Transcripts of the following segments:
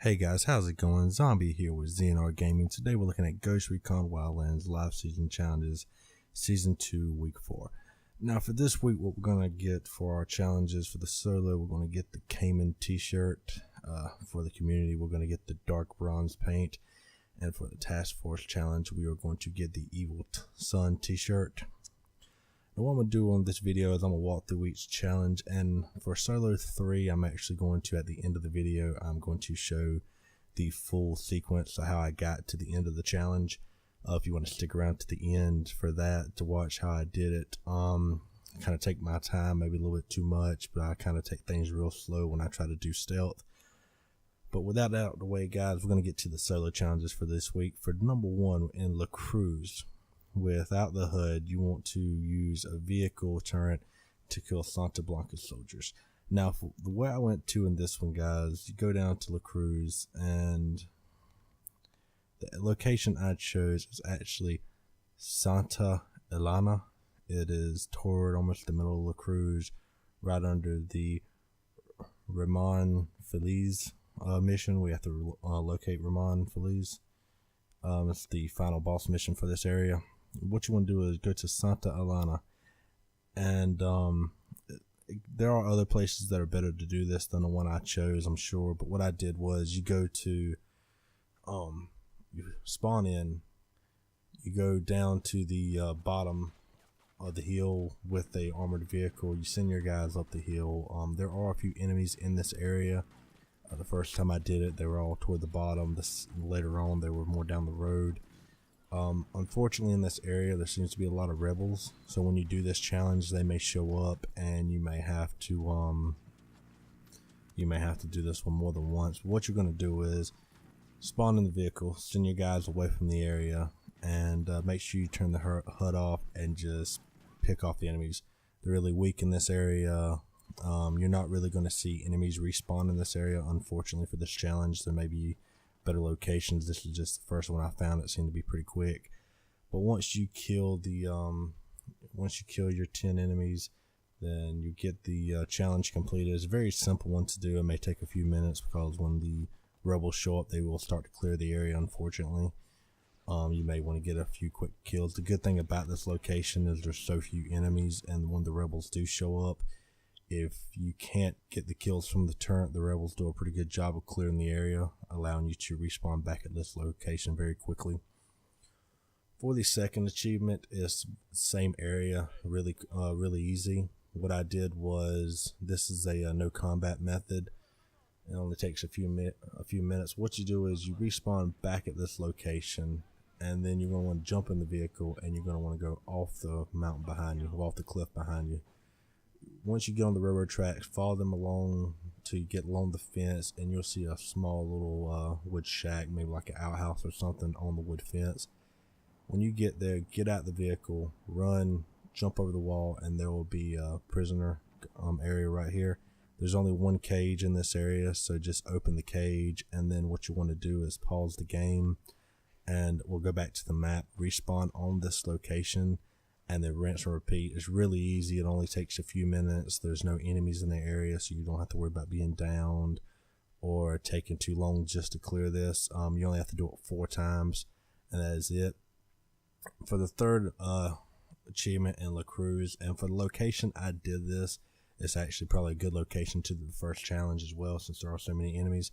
Hey guys, how's it going? Zombie here with ZNR Gaming. Today we're looking at Ghost Recon Wildlands Live Season Challenges, Season 2, Week 4. Now for this week, what we're going to get for our challenges for the solo, we're going to get the Cayman t-shirt. For the community, we're going to get the dark bronze paint. And for the task force challenge, we are going to get the Evil Sun t-shirt. Now what I'm going to do on this video is I'm going to walk through each challenge, and for solo 3, I'm actually going to, at the end of the video, I'm going to show the full sequence of how I got to the end of the challenge. If you want to stick around to the end for that to watch how I did it, I kind of take my time, maybe a little bit too much, but I kind of take things real slow when I try to do stealth. But with that out of the way, guys, we're going to get to the solo challenges for this week. For number 1 in La Cruz, without the HUD, you want to use a vehicle turret to kill Santa Blanca soldiers. Now, for the way I went to in this one, guys, you go down to La Cruz, and the location I chose is actually Santa Elena. It is toward almost the middle of La Cruz, right under the Ramon Feliz mission. We have to locate Ramon Feliz. It's the final boss mission for this area. What you want to do is go to Santa Elena, and there are other places that are better to do this than the one I chose, I'm sure. But what I did was you go to you spawn in, you go down to the bottom of the hill with a armored vehicle, you send your guys up the hill. There are a few enemies in this area. The first time I did it, they were all toward the bottom. Later on, they were more down the road. Unfortunately, in this area, there seems to be a lot of rebels. So when you do this challenge, they may show up, and you may have to do this one more than once. But what you're going to do is spawn in the vehicle, send your guys away from the area, and make sure you turn the HUD off and just pick off the enemies. They're really weak in this area. You're not really going to see enemies respawn in this area, unfortunately, for this challenge. There may be better locations. This is just the first one I found. It seemed to be pretty quick. But once you kill your 10 enemies, then you get the challenge completed. It's a very simple one to do. It may take a few minutes because when the rebels show up, they will start to clear the area, unfortunately. You may want to get a few quick kills. The good thing about this location is there's so few enemies, and when the rebels do show up, if you can't get the kills from the turret, the rebels do a pretty good job of clearing the area, allowing you to respawn back at this location very quickly. For the second achievement, is same area, really easy. What I did was, this is a no combat method. It only takes a few minutes. What you do is you respawn back at this location, and then you're going to want to jump in the vehicle, and you're going to want to go off the mountain behind you, off the cliff behind you. Once you get on the railroad tracks, follow them along till you get along the fence, and you'll see a small little wood shack, maybe like an outhouse or something on the wood fence. When you get there, get out the vehicle, run, jump over the wall, and there will be a prisoner area right here. There's only one cage in this area, so just open the cage, and then what you want to do is pause the game, and we'll go back to the map, respawn on this location, and then rinse and repeat. It's really easy. It only takes a few minutes. There's no enemies in the area, so you don't have to worry about being downed or taking too long just to clear this. You only have to do it 4 times, and that is it. For the third achievement in La Cruz, and for the location I did this, it's actually probably a good location to the first challenge as well, since there are so many enemies.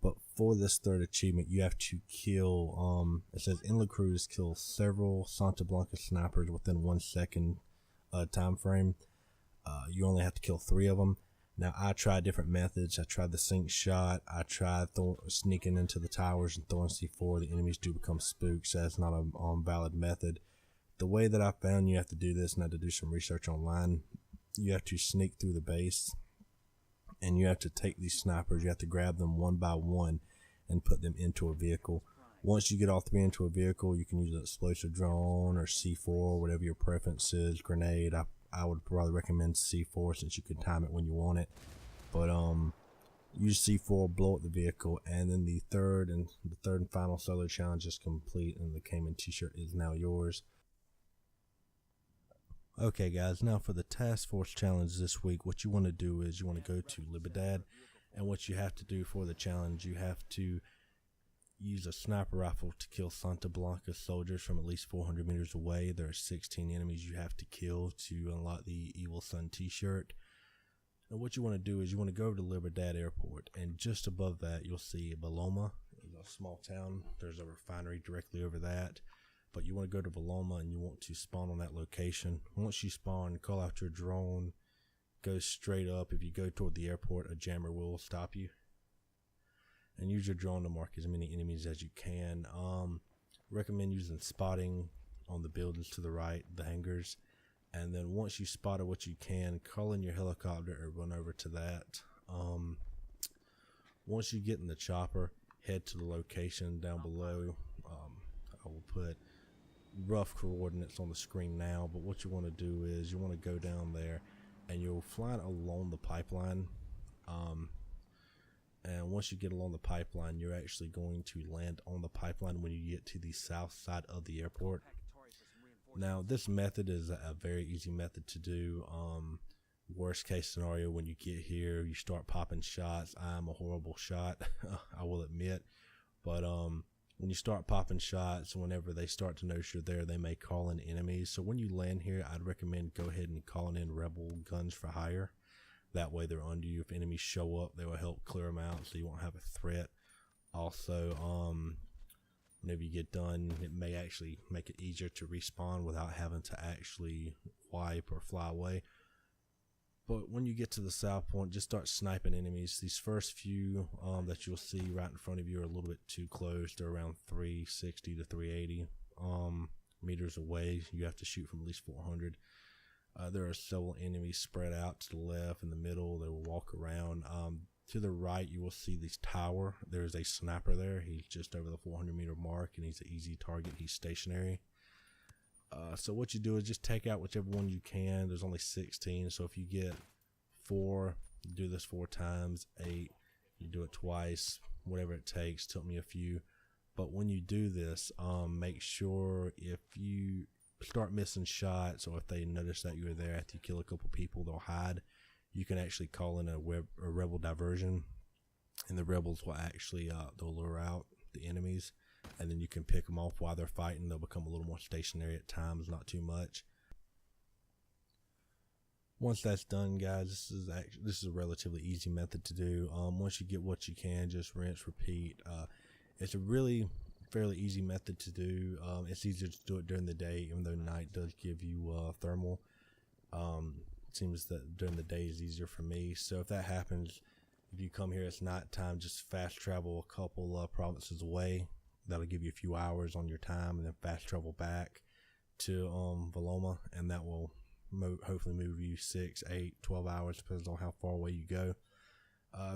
But for this third achievement, you have to kill, it says in La Cruz, kill several Santa Blanca snipers within 1 second time frame. You only have to kill 3 of them. Now, I tried different methods. I tried the sink shot. I tried sneaking into the towers and throwing C4. The enemies do become spooks. So that's not a valid method. The way that I found you have to do this, and I had to do some research online, you have to sneak through the base, and you have to take these snipers, you have to grab them one by one and put them into a vehicle. Once you get all 3 into a vehicle, you can use an explosive drone or C4, whatever your preference is, grenade. I would probably recommend C4 since you can time it when you want it. But use C4, blow up the vehicle, and then the third and final solo challenge is complete, and the Cayman t-shirt is now yours. Okay guys, now for the task force challenge this week, what you want to do is you want to go to Libertad, And what you have to do for the challenge, you have to use a sniper rifle to kill Santa Blanca soldiers from at least 400 meters away. There are 16 enemies you have to kill to unlock the Evil Sun t-shirt. And what you want to do is you want to go over to Libertad Airport, and just above that you'll see Baloma. It's a small town. There's a refinery directly over that. But you want to go to Baloma and you want to spawn on that location. Once you spawn, call out your drone, go straight up. If you go toward the airport, a jammer will stop you. And use your drone to mark as many enemies as you can. Recommend using spotting on the buildings to the right, the hangars. And then once you spotted what you can, call in your helicopter or run over to that. Once you get in the chopper, head to the location down below. I will put rough coordinates on the screen now, but what you want to do is you want to go down there and you'll fly along the pipeline. And once you get along the pipeline, you're actually going to land on the pipeline when you get to the south side of the airport. Now, this method is a very easy method to do. Worst case scenario, when you get here, you start popping shots. I'm a horrible shot, I will admit. But when you start popping shots, whenever they start to notice you're there, they may call in enemies. So when you land here, I'd recommend go ahead and calling in rebel guns for hire. That way they're under you. If enemies show up, they will help clear them out so you won't have a threat. Also, whenever you get done, it may actually make it easier to respawn without having to actually wipe or fly away. But when you get to the south point, just start sniping enemies. These first few that you'll see right in front of you are a little bit too close. They're around 360 to 380 meters away. You have to shoot from at least 400. There are several enemies spread out to the left and the middle. They will walk around. To the right, you will see this tower. There's a sniper there. He's just over the 400-meter mark, and he's an easy target. He's stationary. So what you do is just take out whichever one you can. There's only 16, so if you get 4, you do this 4 times. 8, you do it twice. Whatever it takes. Took me a few. But when you do this, make sure if you start missing shots, or if they notice that you're there after you kill a couple people, they'll hide. You can actually call in a rebel diversion, and the rebels will actually they'll lure out the enemies, and then you can pick them off while they're fighting. They'll become a little more stationary at times, not too much. Once that's done, guys, this is a relatively easy method to do. Once you get what you can, just rinse, repeat. It's a really fairly easy method to do. It's easier to do it during the day, even though night does give you thermal. It seems that during the day is easier for me. So if that happens, if you come here, it's night time, just fast travel a couple provinces away. That'll give you a few hours on your time, and then fast travel back to Baloma, and that will hopefully move you 6, 8, 12 hours, depends on how far away you go.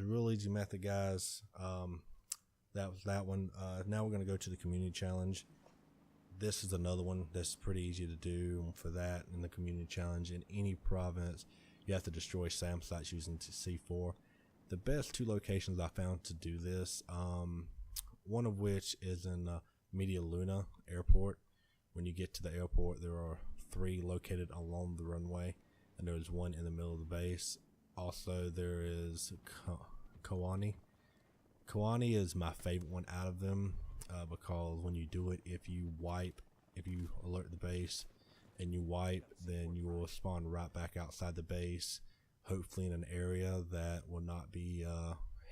Real easy method, guys. That was that one. Now we're going to go to the community challenge. This is another one that's pretty easy to do. For that, in the community challenge, in any province, you have to destroy SAM sites using C4. The best 2 locations I found to do this, one of which is in Media Luna Airport. When you get to the airport, there are 3 located along the runway, and there is 1 in the middle of the base. Also, there is Kawani. Kawani is my favorite one out of them, because when you do it, if you alert the base and you wipe, then you will spawn right back outside the base, hopefully in an area that will not be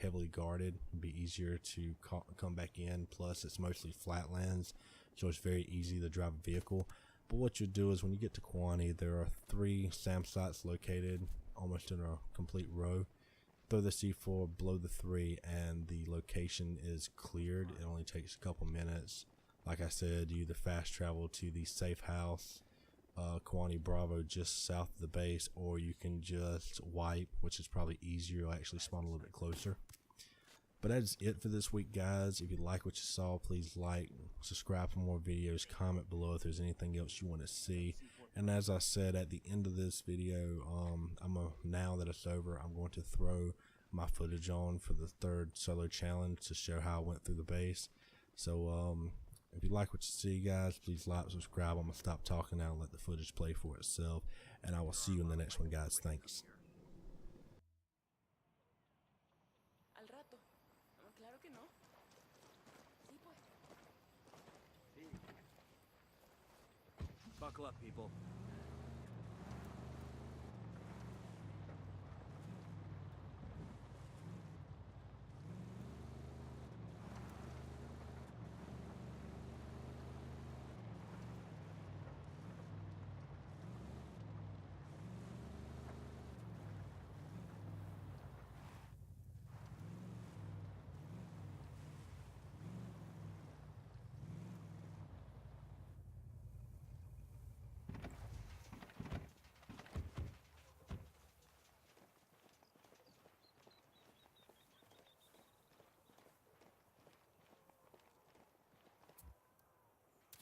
heavily guarded. It'll be easier to come back in. Plus, it's mostly flatlands, so it's very easy to drive a vehicle. But what you do is when you get to Kawani, there are 3 SAM sites located almost in a complete row. Throw the C4, blow the 3, and the location is cleared. It only takes a couple minutes. Like I said, you either fast travel to the safe house, Kawani Bravo, just south of the base, or you can just wipe, which is probably easier. You'll actually spawn a little bit closer. But that is it for this week, guys. If you like what you saw, please like, subscribe for more videos, comment below if there's anything else you want to see. And as I said at the end of this video, now that it's over, I'm going to throw my footage on for the 3rd solo challenge to show how I went through the base. So if you like what you see, guys, please like, subscribe. I'm going to stop talking now and let the footage play for itself. And I will see you in the next one, guys. Thanks. roto. Claro que no. Sí, pues. Buckle up, people.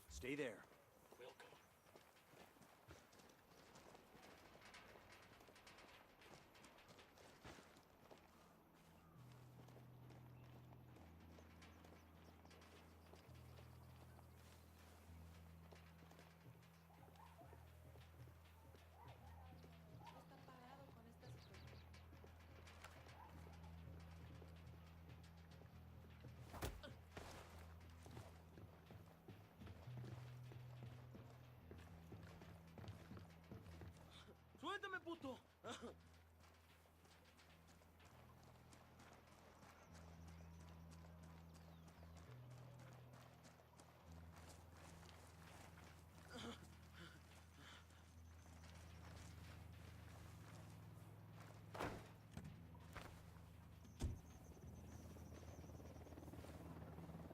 Stay there. We'll go. Está parado con esta situación. ¡Suéltame, puto!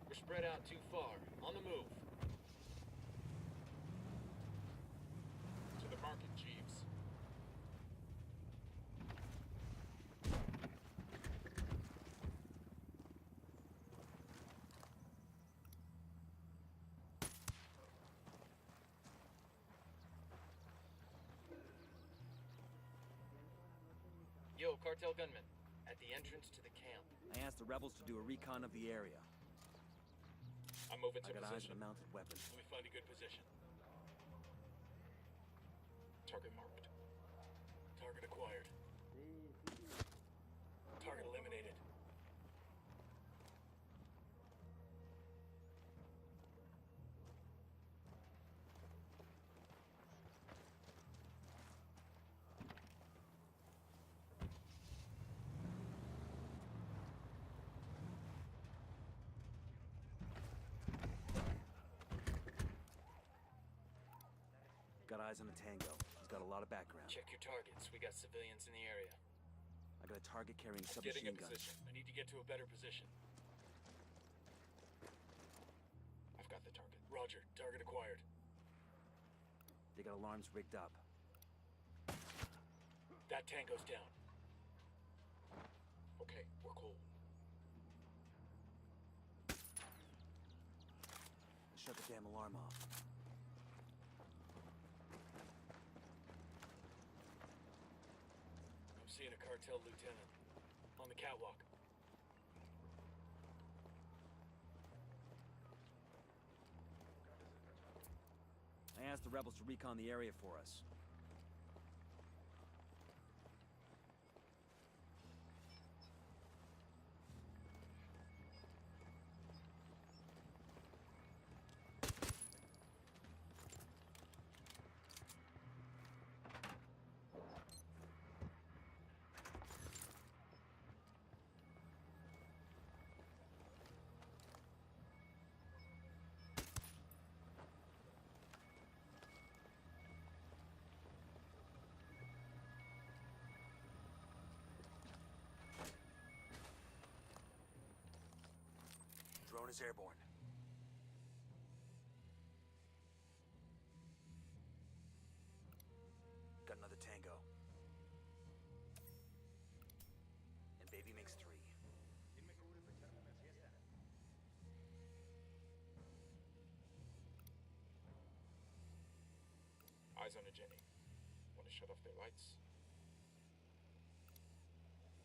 We're spread out too far. On the move. To the market, Jeeves. Yo, cartel gunman. At the entrance to the camp. I asked the rebels to do a recon of the area. I'm moving to I got eyes on a position. mounted weapon. Let me find a good position. Target marked. Target acquired. Target eliminated. Got eyes on a Tango. He's got a lot of background. Check your targets. We got civilians in the area. I got a target carrying Getting submachine a guns. position. I need to get to a better position. I've got the target. Roger. Target acquired. They got alarms rigged up. That Tango's down. Okay, we're cool. Shut the damn alarm off. I'm seeing a cartel lieutenant. On the catwalk. I asked the rebels to recon the area for us. Drone is airborne. Got another Tango. And baby makes 3. Eyes on a Jenny. Want to shut off their lights?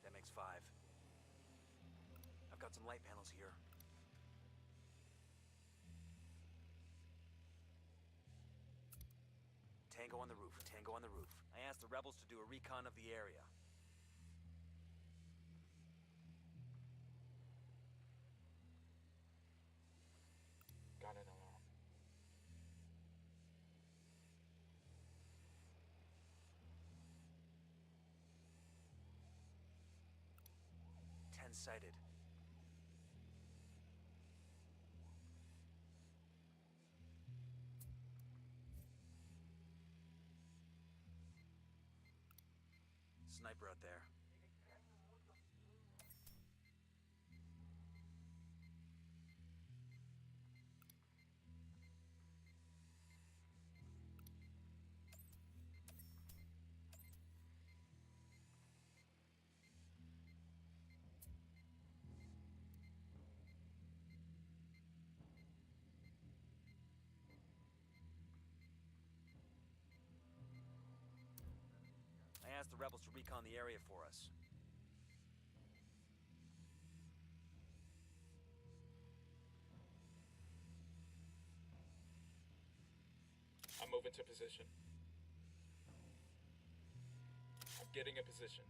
That makes 5. I've got some light panels here. Tango on the roof, Tango on the roof. I asked the rebels to do a recon of the area. sighted. Sniper out there. I asked the rebels to recon the area for us. I'm moving to position. I'm getting a position.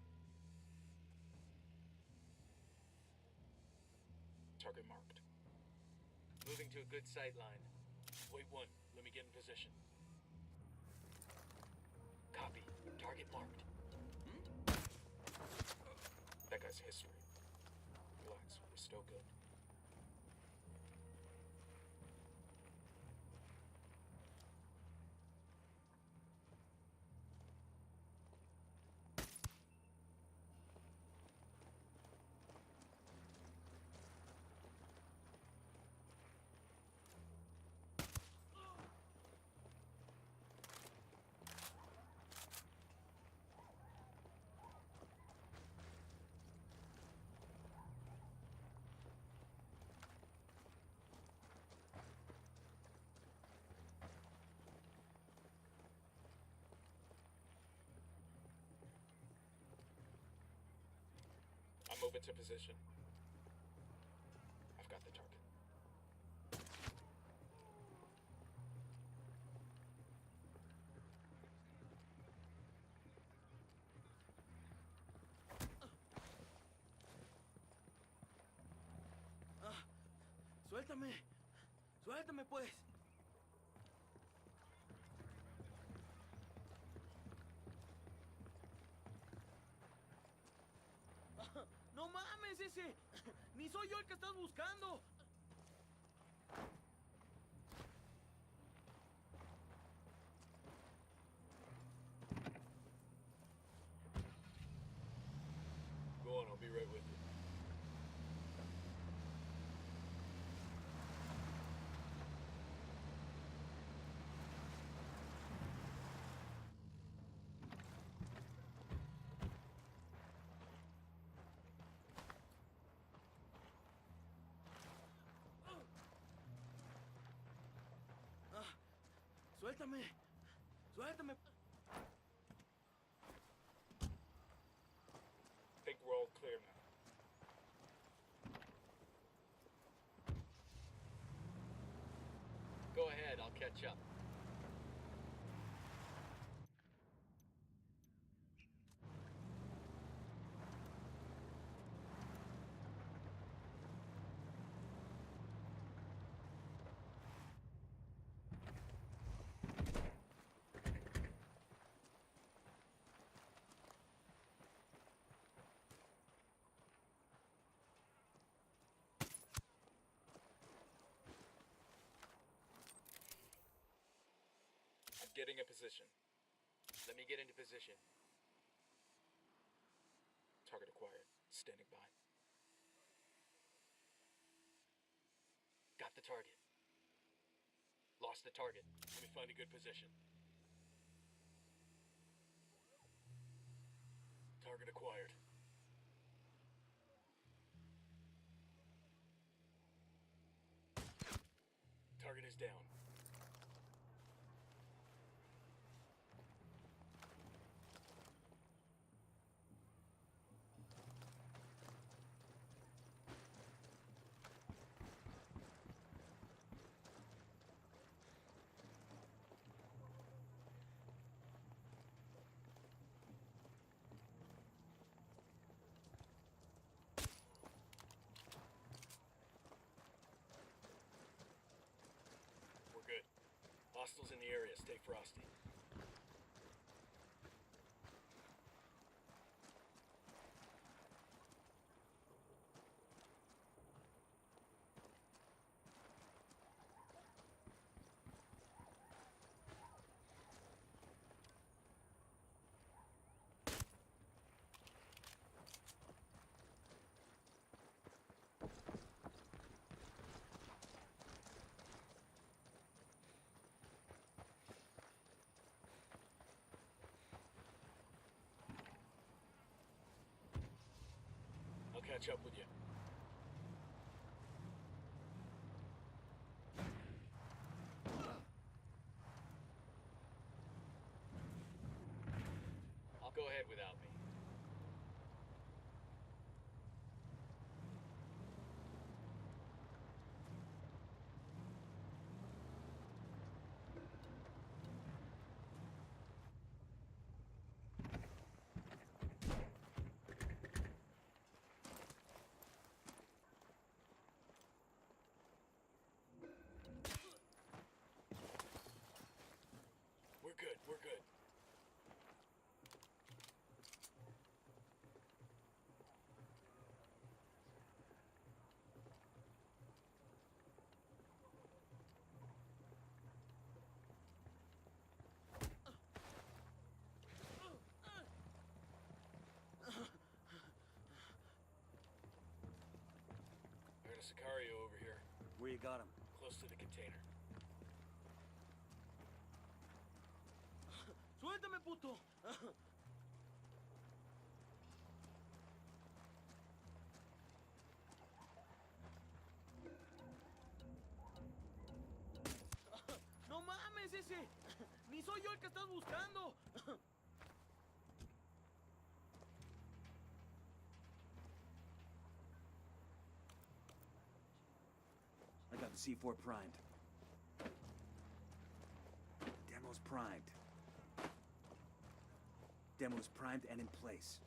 Target marked. Moving to a good sight line. Wait one, let me get in position. Copy. Target marked. That guy's history. Relax, we're still good. I'm moving to position. I've got the target. Suéltame. Suéltame, pues. No mames, ese. Ni soy yo el que estás buscando. Go on, I'll be right with you. Suéltame. Suéltame. Think we're all clear now. Go ahead, I'll catch up. I'm getting a position. Let me get into position. Target acquired. Standing by. Got the target. Lost the target. Let me find a good position. Target acquired. Target is down. We're good. Hostiles in the area. Stay frosty. catch up with you. I'll go ahead without me. We're good, we're good. I got a Sicario over here, Where you got him? close to the container. Suéltame, puto. No mames ese. Ni soy yo el que estás buscando. I got the C4 primed. Demo's primed. Demo's primed and in place.